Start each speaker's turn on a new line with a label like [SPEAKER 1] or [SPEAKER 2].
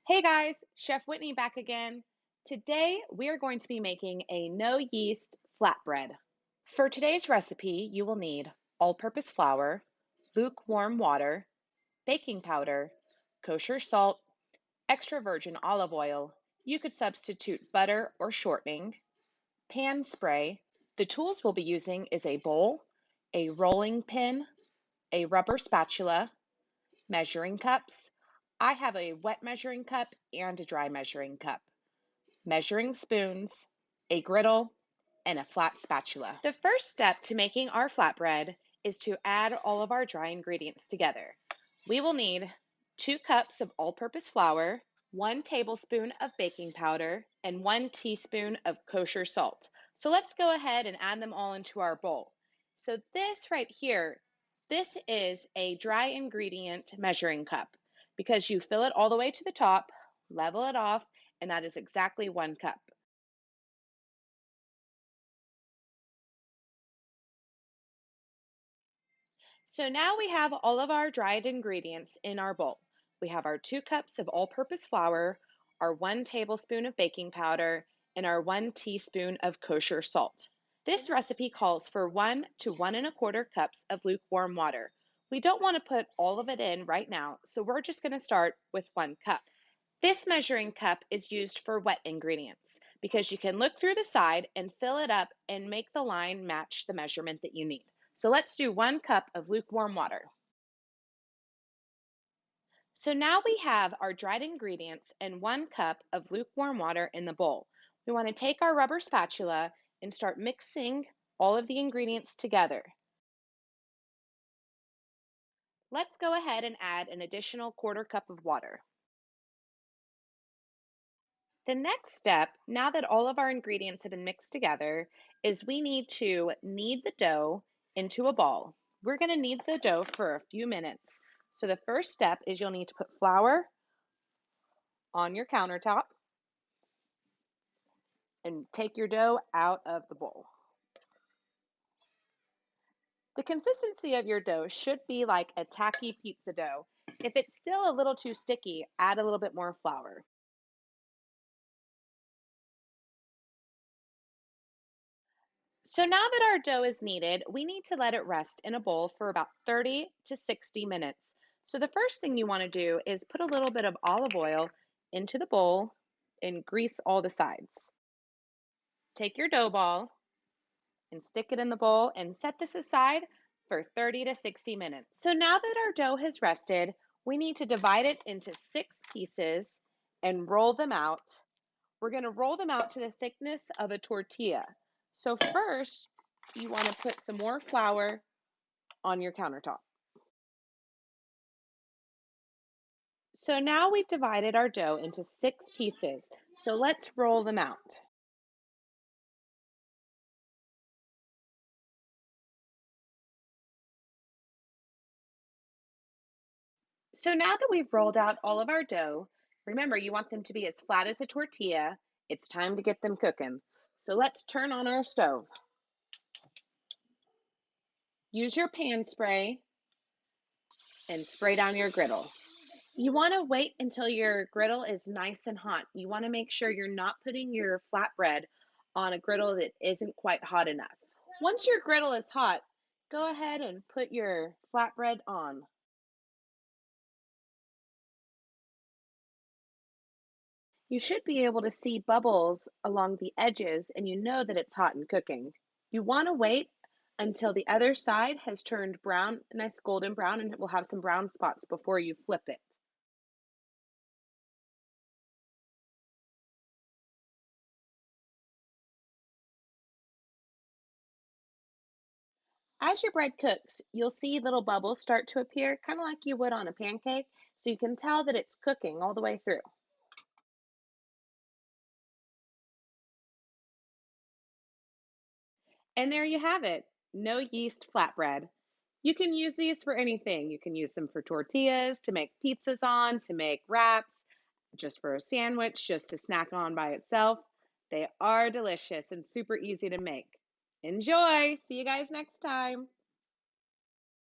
[SPEAKER 1] Hey guys, Chef Whitney back again. Today we are going to be making a no yeast flatbread. For today's recipe, you will need all-purpose flour, lukewarm water, baking powder, kosher salt, extra virgin olive oil. You could substitute butter or shortening, pan spray. The tools we'll be using is a bowl, a rolling pin, a rubber spatula, measuring cups. I have a wet measuring cup and a dry measuring cup, measuring spoons, a griddle, and a flat spatula. The first step to making our flatbread is to add all of our dry ingredients together. We will need 2 cups of all-purpose flour, 1 tablespoon of baking powder, and 1 teaspoon of kosher salt. So let's go ahead and add them all into our bowl. So this right here, this is a dry ingredient measuring cup because you fill it all the way to the top, level it off, and that is exactly 1 cup. So now we have all of our dried ingredients in our bowl. We have our 2 cups of all-purpose flour, our 1 tablespoon of baking powder, and our 1 teaspoon of kosher salt. This recipe calls for 1 to 1 1/4 cups of lukewarm water. We don't want to put all of it in right now, so we're just going to start with 1 cup. This measuring cup is used for wet ingredients because you can look through the side and fill it up and make the line match the measurement that you need. So let's do 1 cup of lukewarm water. So now we have our dried ingredients and 1 cup of lukewarm water in the bowl. We want to take our rubber spatula and start mixing all of the ingredients together. Let's go ahead and add an additional 1/4 cup of water. The next step, now that all of our ingredients have been mixed together, is we need to knead the dough into a ball. We're going to knead the dough for a few minutes. So the first step is you'll need to put flour on your countertop and take your dough out of the bowl. The consistency of your dough should be like a tacky pizza dough. If it's still a little too sticky, add a little bit more flour. So now that our dough is kneaded, we need to let it rest in a bowl for about 30 to 60 minutes. So the first thing you want to do is put a little bit of olive oil into the bowl and grease all the sides. Take your dough ball and stick it in the bowl and set this aside for 30 to 60 minutes. So now that our dough has rested, we need to divide it into 6 pieces and roll them out. We're going to roll them out to the thickness of a tortilla. So first, you want to put some more flour on your countertop. So now we've divided our dough into 6 pieces. So let's roll them out. So now that we've rolled out all of our dough, remember you want them to be as flat as a tortilla. It's time to get them cooking. So let's turn on our stove. Use your pan spray and spray down your griddle. You want to wait until your griddle is nice and hot. You want to make sure you're not putting your flatbread on a griddle that isn't quite hot enough. Once your griddle is hot, go ahead and put your flatbread on. You should be able to see bubbles along the edges and you know that it's hot and cooking. You want to wait until the other side has turned brown, nice golden brown, and it will have some brown spots before you flip it. As your bread cooks, you'll see little bubbles start to appear, kind of like you would on a pancake, so you can tell that it's cooking all the way through. And there you have it, no yeast flatbread. You can use these for anything. You can use them for tortillas, to make pizzas on, to make wraps, just for a sandwich, just to snack on by itself. They are delicious and super easy to make. Enjoy! See you guys next time.